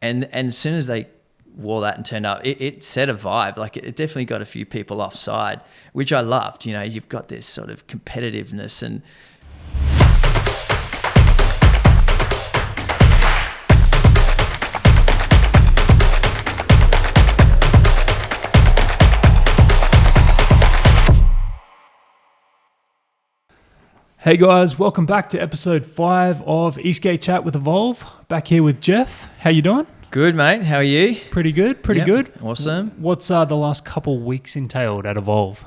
And as soon as they wore that and turned up, it set a vibe. Like it definitely got a few people offside, which I loved. You know, you've got this sort of competitiveness and Hey guys, welcome back to episode 5 of eSKATE Chat with Evolve. Back here with Jeff. How you doing? Good, mate. How are you? Pretty good, Yep. good. Awesome. What's the last couple weeks entailed at Evolve?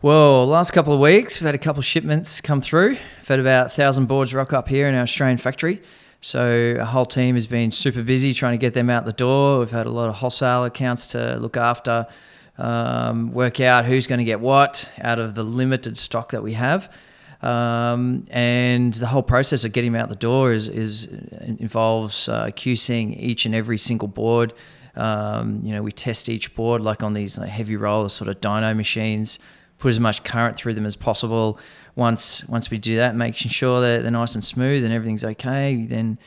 Well, last couple of weeks, we've had a couple of shipments come through. We've had about 1,000 boards rock up here in our Australian factory. So our whole team has been super busy trying to get them out the door. We've had a lot of wholesale accounts to look after, work out who's going to get what out of the limited stock that we have. And the whole process of getting them out the door involves QCing each and every single board. We test each board like on these heavy roller sort of dyno machines, put as much current through them as possible. Once we do that, making sure that they're nice and smooth and everything's okay, then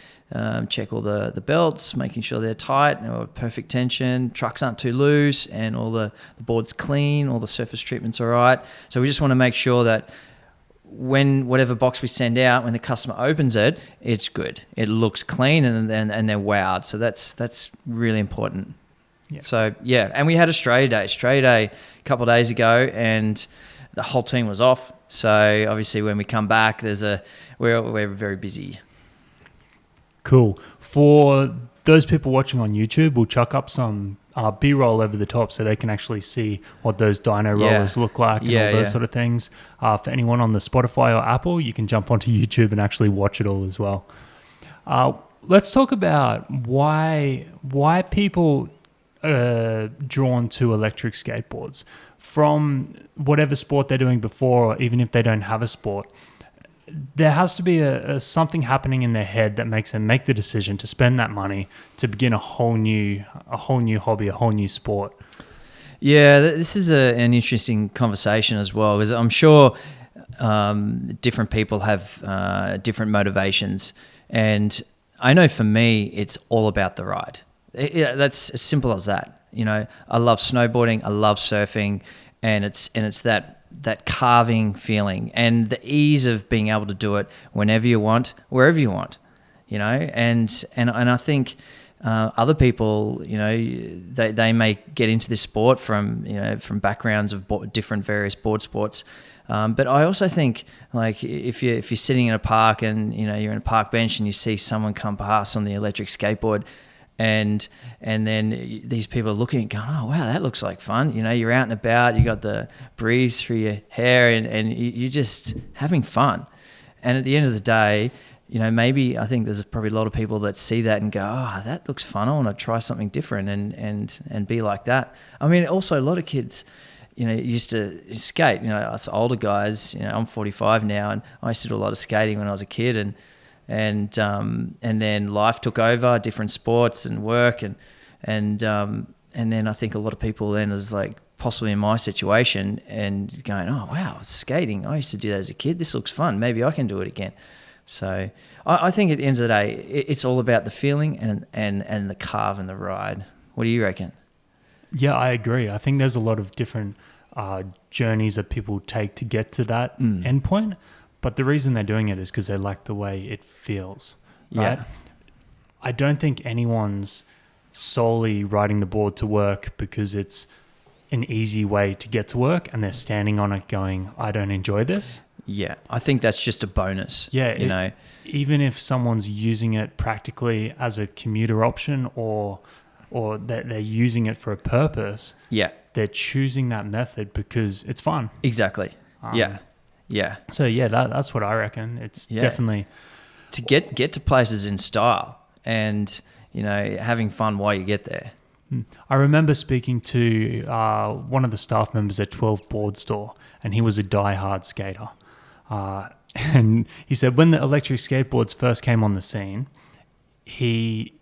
check all the belts, making sure they're tight and perfect tension, trucks aren't too loose, and all the board's clean, all the surface treatment's all right. So we just want to make sure that when whatever box we send out, when the customer opens it, it's good. It looks clean and they're wowed. So that's really important. Yeah. So yeah, and we had Australia Day a couple of days ago, and the whole team was off. So obviously, when we come back, we're very busy. Cool. For those people watching on YouTube, we'll chuck up some B-roll over the top so they can actually see what those dyno rollers look like and all those sort of things. For anyone on the Spotify or Apple, you can jump onto YouTube and actually watch it all as well. Let's talk about why people are drawn to electric skateboards from whatever sport they're doing before, or even if they don't have a sport. There has to be something happening in their head that makes them make the decision to spend that money to begin a whole new hobby, a whole new sport. Yeah, this is an interesting conversation as well, because I'm sure different people have different motivations. And I know for me, it's all about the ride. That's as simple as that. You know, I love snowboarding, I love surfing, and it's that carving feeling and the ease of being able to do it whenever you want, wherever you want, you know, and I think other people, you know, they may get into this sport from backgrounds of different various board sports. But I also think, like, if you're sitting in a park and, you know, you're in a park bench and you see someone come past on the electric skateboard, and then these people are looking and going, oh, wow, that looks like fun. You know, you're out and about, you got the breeze through your hair and you're just having fun. And at the end of the day, you know, maybe I think there's probably a lot of people that see that and go, oh, that looks fun. I want to try something different and be like that. I mean, also a lot of kids, you know, used to skate, you know, us older guys, you know, I'm 45 now, and I used to do a lot of skating when I was a kid, and then life took over, different sports and work, and then I think a lot of people then is like possibly in my situation and going, oh wow, skating, I used to do that as a kid, this looks fun, maybe I can do it again. So I think at the end of the day, it's all about the feeling and the carve and the ride. What do you reckon? Yeah, I agree. I think there's a lot of different journeys that people take to get to that endpoint. But the reason they're doing it is because they like the way it feels, right? Yeah. I don't think anyone's solely riding the board to work because it's an easy way to get to work and they're standing on it going, I don't enjoy this. Yeah, I think that's just a bonus. Yeah, you know, even if someone's using it practically as a commuter option or that they're using it for a purpose, they're choosing that method because it's fun. Exactly. Yeah. So yeah, that's what I reckon. It's definitely to get to places in style and, you know, having fun while you get there. I remember speaking to one of the staff members at 12 Board Store, and he was a diehard skater. And he said when the electric skateboards first came on the scene, he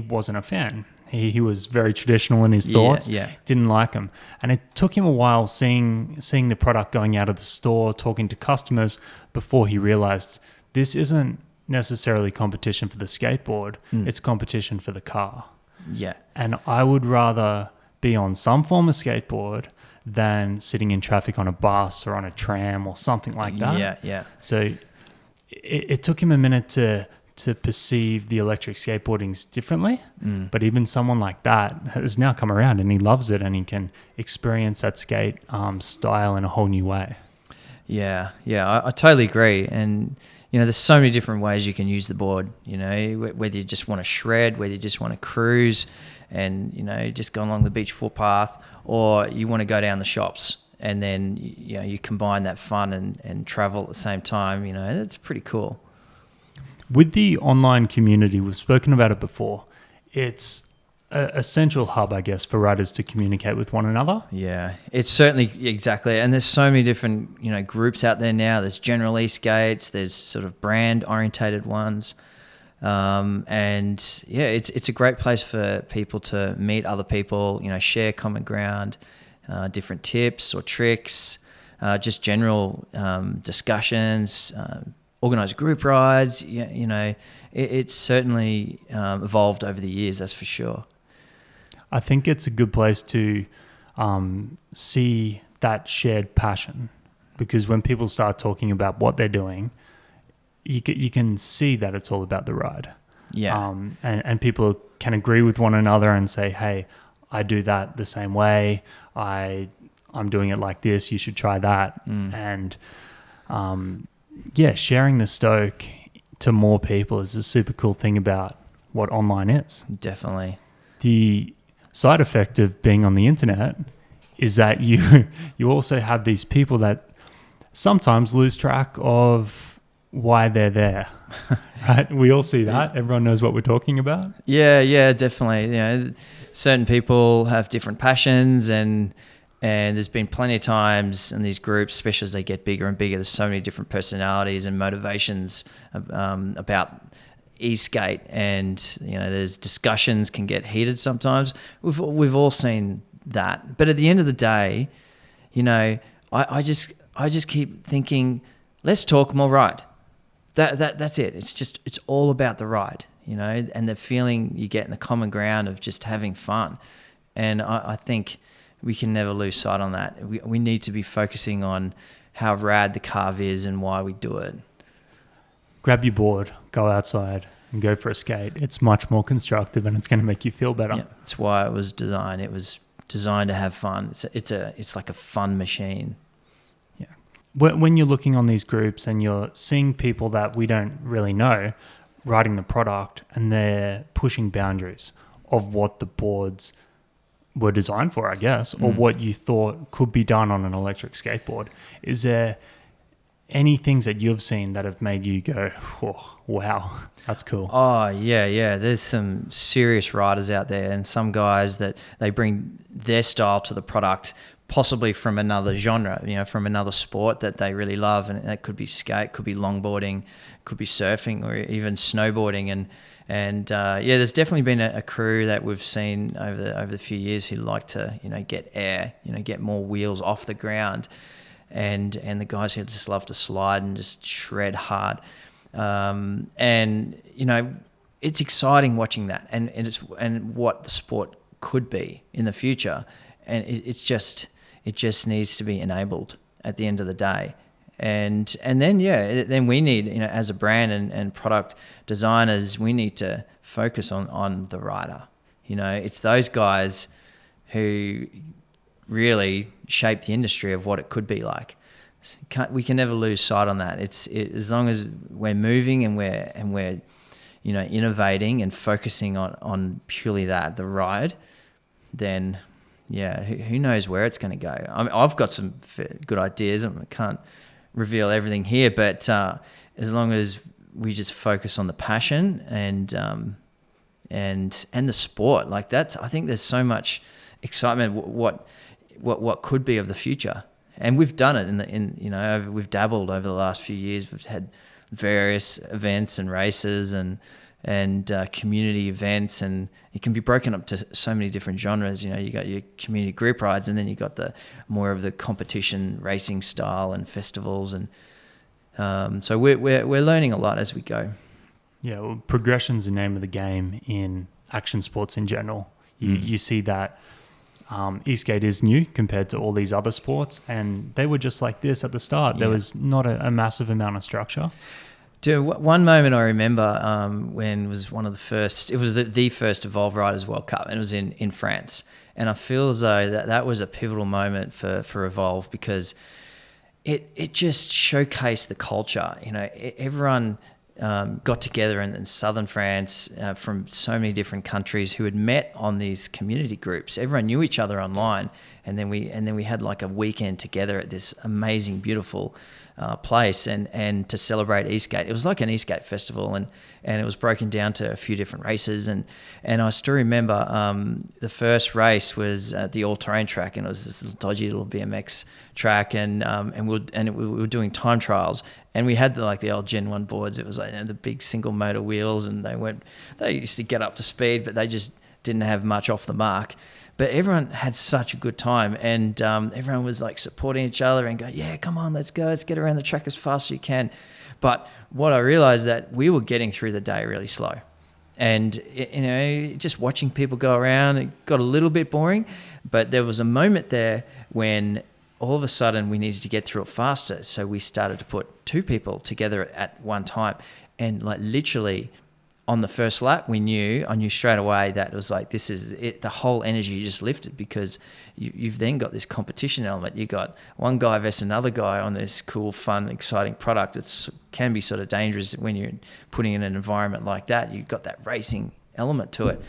wasn't a fan. He was very traditional in his thoughts, didn't like them. And it took him a while seeing the product going out of the store, talking to customers, before he realized this isn't necessarily competition for the skateboard, it's competition for the car. Yeah. And I would rather be on some form of skateboard than sitting in traffic on a bus or on a tram or something like that. Yeah, yeah. So it took him a minute to perceive the electric skateboardings differently. But even someone like that has now come around and he loves it and he can experience that skate style in a whole new way. Yeah, I totally agree. And, there's so many different ways you can use the board, whether you just want to shred, whether you just want to cruise and, just go along the beach footpath, or you want to go down the shops and then, you combine that fun and travel at the same time, it's pretty cool. With the online community, we've spoken about it before. It's a central hub, I guess, for riders to communicate with one another. Yeah, it's certainly, exactly. And there's so many different, groups out there now. There's general eSKATEs, there's sort of brand orientated ones. And yeah, it's a great place for people to meet other people, share common ground, different tips or tricks, just general discussions, organized group rides. It's certainly evolved over the years, that's for sure. I think it's a good place to see that shared passion, because when people start talking about what they're doing, you can see that it's all about the ride. Yeah. And people can agree with one another and say, hey, I do that the same way. I'm doing it like this. You should try that. And sharing the stoke to more people is a super cool thing about what online is. Definitely. The side effect of being on the internet is that you also have these people that sometimes lose track of why they're there. Right? We all see that. Everyone knows what we're talking about. Yeah, definitely. Certain people have different passions, and there's been plenty of times in these groups, especially as they get bigger and bigger, there's so many different personalities and motivations about eSKATE, and there's discussions can get heated sometimes. We've all seen that, but at the end of the day, I just keep thinking, let's talk more ride. That's it. It's all about the ride, and the feeling you get in the common ground of just having fun. And I think we can never lose sight on that. We need to be focusing on how rad the carve is and why we do it. Grab your board, go outside and go for a skate. It's much more constructive and it's going to make you feel better. Yeah, that's why it was designed. It was designed to have fun. It's like a fun machine. Yeah. When you're looking on these groups and you're seeing people that we don't really know riding the product and they're pushing boundaries of what the boards were designed for, I guess, or what you thought could be done on an electric skateboard, is there any things that you've seen that have made you go, oh, wow, that's cool? Oh, yeah. There's some serious riders out there, and some guys that they bring their style to the product, possibly from another genre, from another sport that they really love. And that could be skate, could be longboarding, could be surfing, or even snowboarding. And there's definitely been a crew that we've seen over the few years who like to, get air, get more wheels off the ground. And the guys who just love to slide and just shred hard. It's exciting watching that and what the sport could be in the future. And it just needs to be enabled at the end of the day. And then we need, as a brand and product designers, we need to focus on the rider. It's those guys who really shape the industry of what it could be like. We can never lose sight on that. As long as we're moving and we're innovating and focusing on purely the ride, then who knows where it's going to go. I've got some good ideas. I can't reveal everything here, but as long as we just focus on the passion and the sport, like that's, I think there's so much excitement what could be of the future. And we've done it we've dabbled over the last few years. We've had various events and races and community events, and it can be broken up to so many different genres. You got your community group rides, and then you got the more of the competition racing style and festivals, and so we're learning a lot as we go. Yeah, well, progression's the name of the game in action sports in general. You see that eSKATE is new compared to all these other sports, and they were just like this at the start. There was not a massive amount of structure. Dude, one moment I remember when it was one of the first, it was the first Evolve Riders World Cup, and it was in France. And I feel as though that was a pivotal moment for Evolve, because it just showcased the culture. You know, everyone got together in southern France from so many different countries who had met on these community groups. Everyone knew each other online, and then we had like a weekend together at this amazing, beautiful place, and to celebrate eSKATE. It was like an eSKATE festival, and it was broken down to a few different races, and I still remember the first race was at the all-terrain track, and it was this little dodgy little BMX track, and we were doing time trials, and we had the old Gen 1 boards. It was like the big single motor wheels, and they used to get up to speed, but they just didn't have much off the mark. But everyone had such a good time, and everyone was like supporting each other and going, yeah, come on, let's go, let's get around the track as fast as you can. But what I realized, that we were getting through the day really slow. And, you know, just watching people go around, it got a little bit boring. But there was a moment there when all of a sudden we needed to get through it faster. So we started to put two people together at one time. And like literally on the first lap, I knew straight away that it was like, this is it. The whole energy just lifted, because you've then got this competition element. You got one guy versus another guy on this cool, fun, exciting product. It can be sort of dangerous when you're putting in an environment like that. You've got that racing element to it.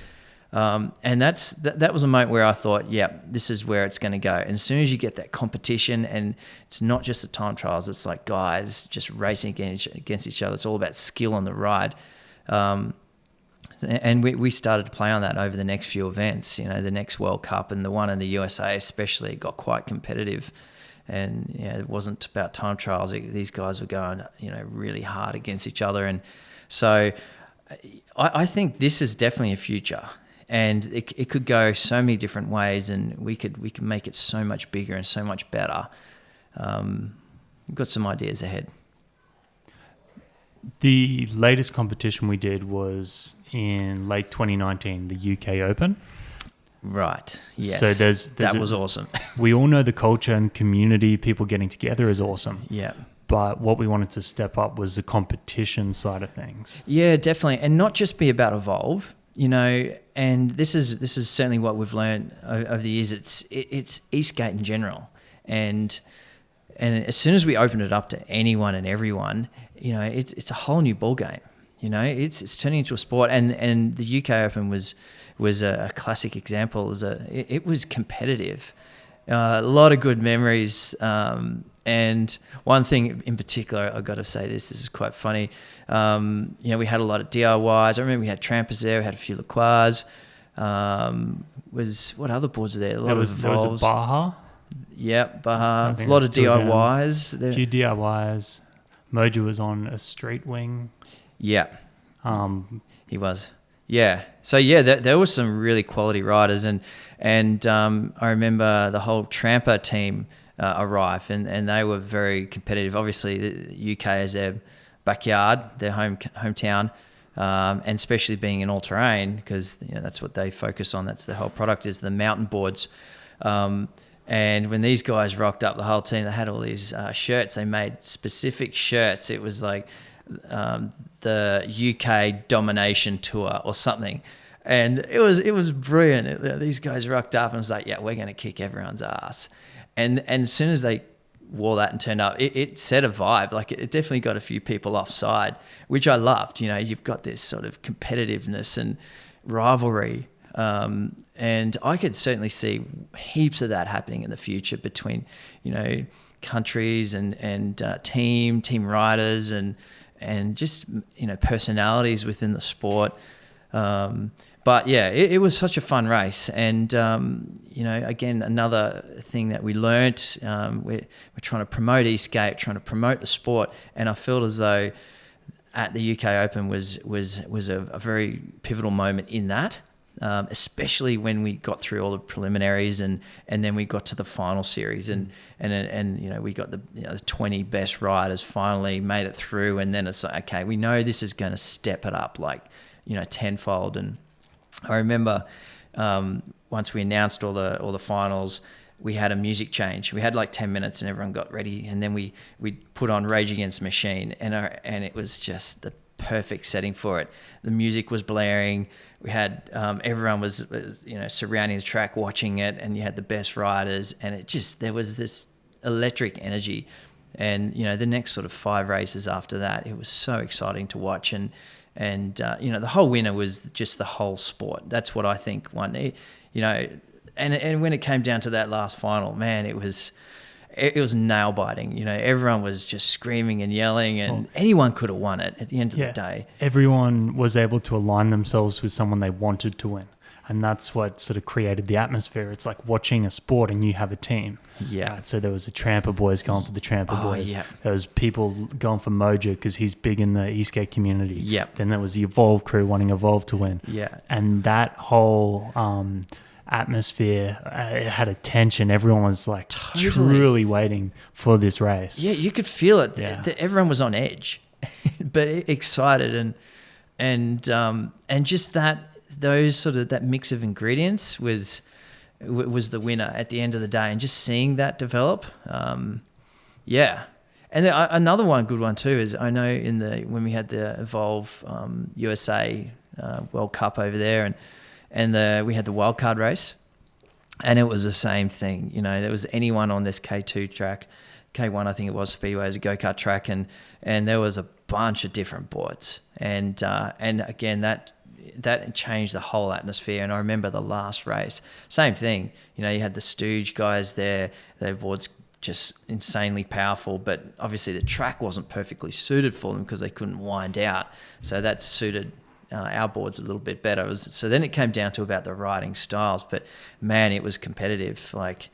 And that was a moment where I thought, yeah, this is where it's going to go. And as soon as you get that competition, and it's not just the time trials, it's like guys just racing against each other. It's all about skill on the ride. And we started to play on that over the next few events. You know, the next World Cup and the one in the USA especially got quite competitive. And it wasn't about time trials. These guys were going, really hard against each other. And so I think this is definitely a future. And it could go so many different ways, and we could make it so much bigger and so much better. We've got some ideas ahead. The latest competition we did was in late 2019, the UK Open. Right. Yes. So that was awesome. We all know the culture and community, people getting together is awesome. Yeah. But what we wanted to step up was the competition side of things. Yeah, definitely. And not just be about Evolve, and this is certainly what we've learned over the years. It's eSKATE in general. And as soon as we open it up to anyone and everyone, it's a whole new ball game. It's turning into a sport, and the UK Open was a classic example. It was competitive, a lot of good memories. And one thing in particular, I've got to say this is quite funny. We had a lot of DIYs. I remember we had trampers there. We had a few Lacroix. What other boards are there? There was a Baja. Yep, Baja. A lot of DIYs. A few DIYs. Mojo was on a straight wing. Yeah. He was. Yeah. So there were some really quality riders, and I remember the whole Tramper team arrived, and they were very competitive. Obviously, the UK is their backyard, their hometown, and especially being an all-terrain, because that's what they focus on. That's the whole product, is the mountain boards. And when these guys rocked up, the whole team, they had all these shirts. They made specific shirts. It was like the UK domination tour or something. And it was brilliant. These guys rocked up and was like, yeah, we're going to kick everyone's ass. And as soon as they wore that and turned up, it set a vibe. Like, it definitely got a few people offside, which I loved. You've got this sort of competitiveness and rivalry. And I could certainly see heaps of that happening in the future between, countries and team riders and just, personalities within the sport. But yeah, it was such a fun race. And, again, another thing that we learnt, we're trying to promote eSKATE, trying to promote the sport. And I felt as though at the UK Open was a very pivotal moment in that. Especially when we got through all the preliminaries and then we got to the final series and we got the 20 best riders finally made it through, and then it's like, okay, we know this is going to step it up like tenfold, and I remember once we announced all the finals, we had a music change. We had like 10 minutes and everyone got ready, and then we put on Rage Against the Machine, and it was just the perfect setting for it. The music was blaring. We had everyone was surrounding the track watching it, and you had the best riders, and there was this electric energy. And the next sort of 5 races after that, it was so exciting to watch, and the whole winner was just the whole sport. That's what I think won it, and when it came down to that last final, man, it was nail biting. Everyone was just screaming and yelling, and anyone could have won it at the end of the day. Everyone was able to align themselves with someone they wanted to win. And that's what sort of created the atmosphere. It's like watching a sport and you have a team. Yeah. Right? So there was the Tramper boys going for the Tramper boys. Yeah. There was people going for Mojo because he's big in the eSKATE community. Yeah. Then there was the Evolve crew wanting Evolve to win. Yeah. And that whole atmosphere, it had a tension. Everyone was like truly waiting for this race. Yeah, you could feel it. Yeah. Everyone was on edge, but excited, and just that mix of ingredients was the winner at the end of the day, and just seeing that develop. And another good one too is, I know when we had the Evolve USA World Cup over there, and we had the wildcard race, and it was the same thing. There was anyone on this K2 track, K1 I think it was, Speedway, is a go-kart track, and there was a bunch of different boards, and again that changed the whole atmosphere. And I remember the last race, same thing. You had the Stooge guys there, their boards just insanely powerful, but obviously the track wasn't perfectly suited for them because they couldn't wind out, so that suited our boards a little bit better. So then it came down to about the riding styles, but man, it was competitive. Like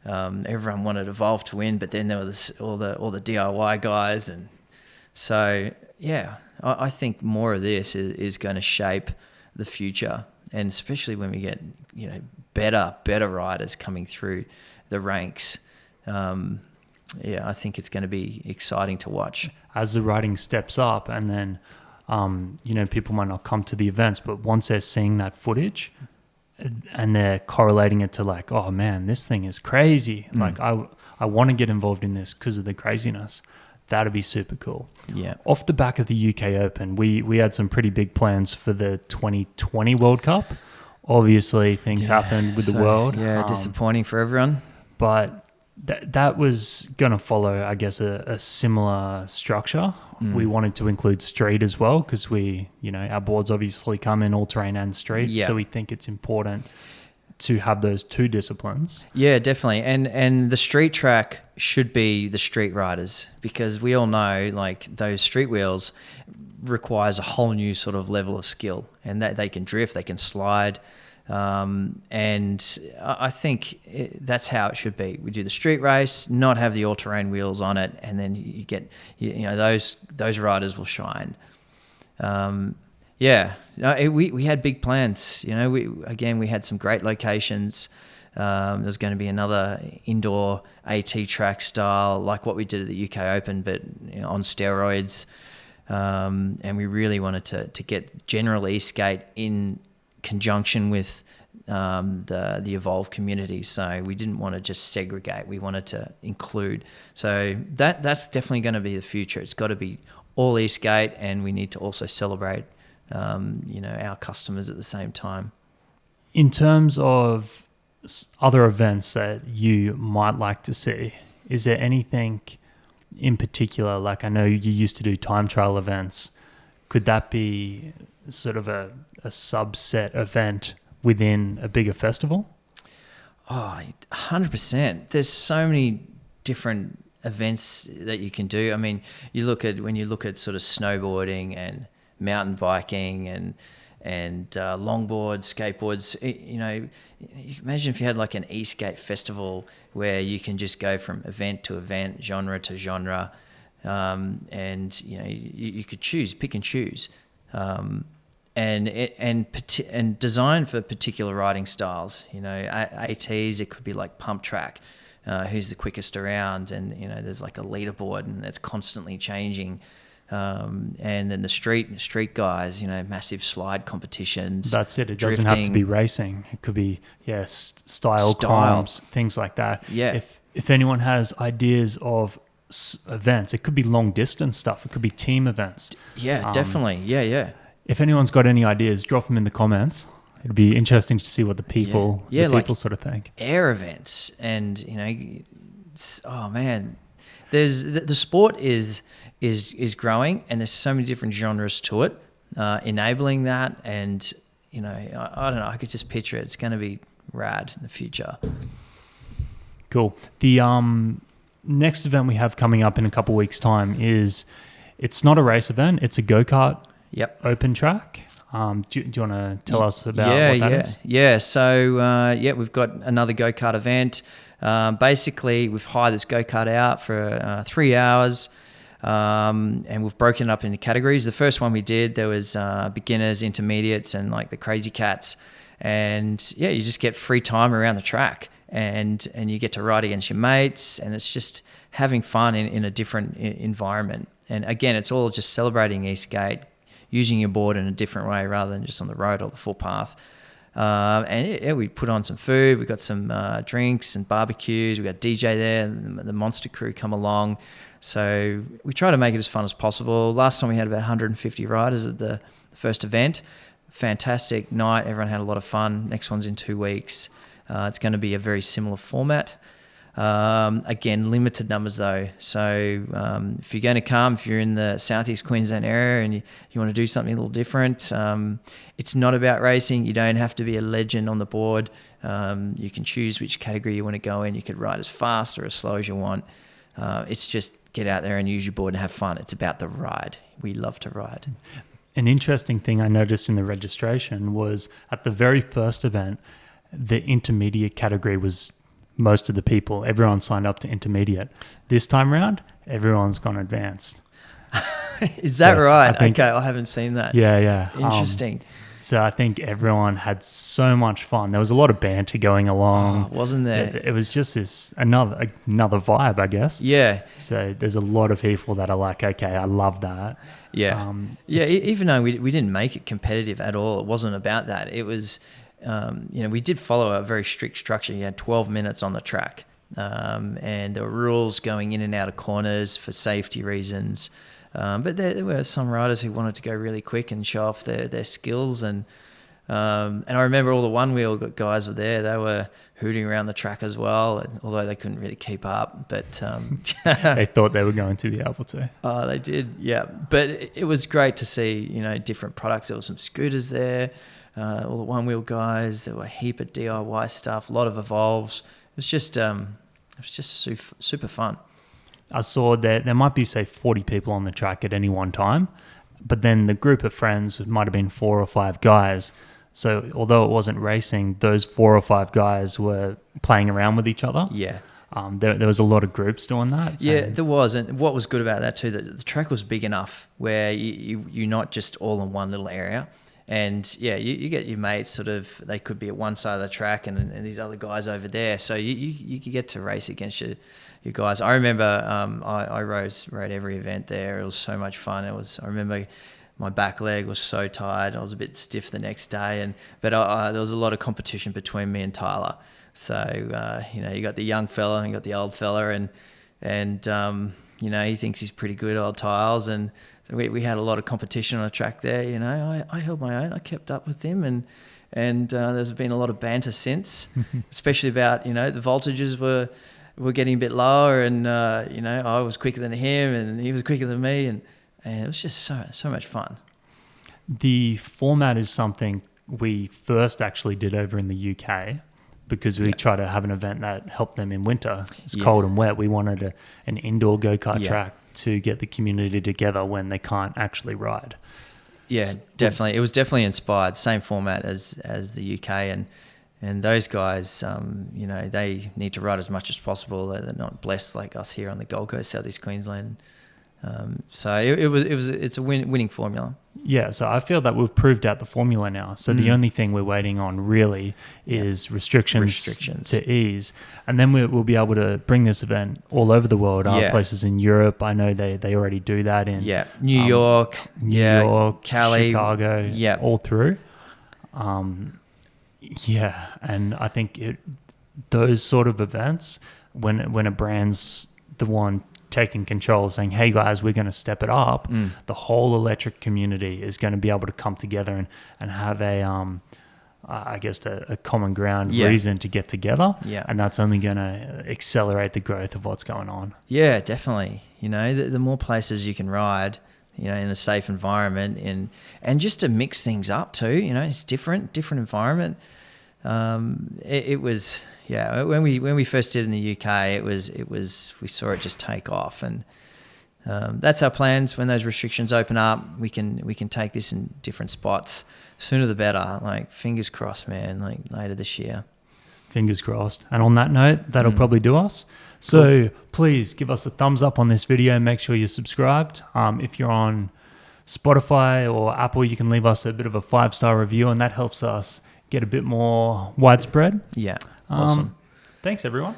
everyone wanted Evolve to win, but then there was all the DIY guys, and so I think more of this is going to shape the future, and especially when we get better riders coming through the ranks. I think it's going to be exciting to watch as the riding steps up, and then people might not come to the events, but once they're seeing that footage and they're correlating it to like, oh man, this thing is crazy. Like I want to get involved in this because of the craziness. That'd be super cool. Yeah. Off the back of the UK Open, we had some pretty big plans for the 2020 World Cup. Obviously, things happened with the world. Yeah, disappointing for everyone. But that was going to follow, I guess, a similar structure. We wanted to include street as well because our boards obviously come in all-terrain and street. Yeah. So we think it's important to have those two disciplines. Yeah, definitely. And the street track should be the street riders, because we all know like those street wheels requires a whole new sort of level of skill, and that they can drift, they can slide. And I think that's how it should be. We do the street race, not have the all-terrain wheels on it, and then you get, those riders will shine. We had big plans. We had some great locations. There's going to be another indoor AT track style, like what we did at the UK Open, but on steroids. And we really wanted to get general eSKATE in conjunction with the Evolve community. So we didn't want to just segregate. We wanted to include. So that's definitely going to be the future. It's got to be all eSKATE, and we need to also celebrate our customers at the same time. In terms of other events that you might like to see, is there anything in particular? Like, I know you used to do time trial events. Could that be sort of a subset event within a bigger festival? Oh, 100%. There's so many different events that you can do. I mean, when you look at sort of snowboarding and mountain biking and longboards, skateboards, imagine if you had like an eSKATE festival where you can just go from event to event, genre to genre, and you could pick and choose, and design for particular riding styles. ATs, it could be like pump track, who's the quickest around, and there's like a leaderboard and it's constantly changing. And then the street guys, massive slide competitions. That's it. It drifting. Doesn't have to be racing. It could be style climbs, things like that. Yeah. If anyone has ideas of events, it could be long distance stuff. It could be team events. Yeah, definitely. Yeah. If anyone's got any ideas, drop them in the comments. It'd be interesting to see what the people sort of think. Air events, and oh man, there's the sport is growing, and there's so many different genres to it, enabling that, and I don't know, I could just picture it. It's going to be rad in the future. Cool. The next event we have coming up in a couple of weeks' time it's not a race event, it's a go-kart open track. Do you want to tell us about what that is? Yeah. So, we've got another go-kart event. Basically, we've hired this go-kart out for 3 hours, and we've broken it up into categories. The first one we did, there was beginners, intermediates, and like the crazy cats. And you just get free time around the track, and you get to ride against your mates, and it's just having fun in a different environment. And again, it's all just celebrating eSKATE, using your board in a different way rather than just on the road or the full path. We put on some food. We got some drinks and barbecues. We got DJ there, and the Monster crew come along. So we try to make it as fun as possible. Last time we had about 150 riders at the first event. Fantastic night. Everyone had a lot of fun. Next one's in 2 weeks. It's going to be a very similar format. Again, limited numbers though. So if you're going to come, if you're in the Southeast Queensland area and you want to do something a little different, it's not about racing. You don't have to be a legend on the board. You can choose which category you want to go in. You could ride as fast or as slow as you want. It's just get out there and use your board and have fun. It's about the ride. We love to ride. An interesting thing I noticed in the registration was at the very first event, the intermediate category was most of the people. Everyone signed up to intermediate. This time around, everyone's gone advanced. Is that right? Okay, I haven't seen that. Yeah. Interesting. So I think everyone had so much fun. There was a lot of banter going along. Wasn't there? It was just another vibe, I guess. Yeah. So there's a lot of people that are like, okay, I love that. Yeah. Even though we didn't make it competitive at all, it wasn't about that. It was... we did follow a very strict structure. You had 12 minutes on the track, and there were rules going in and out of corners for safety reasons. But there were some riders who wanted to go really quick and show off their skills. And I remember all the one-wheel guys were there. They were hooting around the track as well, although they couldn't really keep up. But they thought they were going to be able to. Oh, they did, yeah. But it was great to see, different products. There were some scooters there. All the one-wheel guys. There were a heap of DIY stuff, a lot of evolves. It was just super fun. I saw that there might be, say, 40 people on the track at any one time, but then the group of friends might have been 4 or 5 guys. So although it wasn't racing, those 4 or 5 guys were playing around with each other. Yeah. There was a lot of groups doing that. So. Yeah, there was. And what was good about that too, that the track was big enough where you're not just all in one little area. And you get your mates sort of, they could be at one side of the track and these other guys over there. So you could get to race against your guys. I remember I rode every event there. It was so much fun. I remember my back leg was so tired. I was a bit stiff the next day. But there was a lot of competition between me and Tyler. So, you got the young fella and you got the old fella and he thinks he's pretty good, old Tiles. And we had a lot of competition on the track there. I held my own. I kept up with him, and there's been a lot of banter since, especially about the voltages were getting a bit lower, and I was quicker than him, and he was quicker than me, and it was just so much fun. The format is something we first actually did over in the UK. Because we try to have an event that helped them in winter. It's cold and wet. We wanted an indoor go-kart track to get the community together when they can't actually ride. Yeah, definitely. It was definitely inspired. Same format as the UK, and those guys, they need to ride as much as possible. They're not blessed like us here on the Gold Coast, Southeast Queensland. So it's a winning formula. Yeah, so I feel that we've proved out the formula now. So the only thing we're waiting on really is restrictions to ease. And then we'll be able to bring this event all over the world. Places in Europe, I know they already do that in New York, Cali, Chicago, all through. And I think those sort of events, when a brand's the one taking control, saying, hey guys, we're going to step it up, the whole electric community is going to be able to come together and have a common ground reason to get together. And that's only going to accelerate the growth of what's going on. Yeah, definitely. The more places you can ride, in a safe environment, and just to mix things up too, it's different environment. It was, when we first did in the UK, it was we saw it just take off, and that's our plans. When those restrictions open up, we can take this in different spots. Sooner the better. Like, fingers crossed, man. Like, later this year. Fingers crossed. And on that note, that'll probably do us. So please give us a thumbs up on this video. Make sure you're subscribed. If you're on Spotify or Apple, you can leave us a bit of a 5-star review, and that helps us get a bit more widespread. Yeah. Awesome. Thanks, everyone.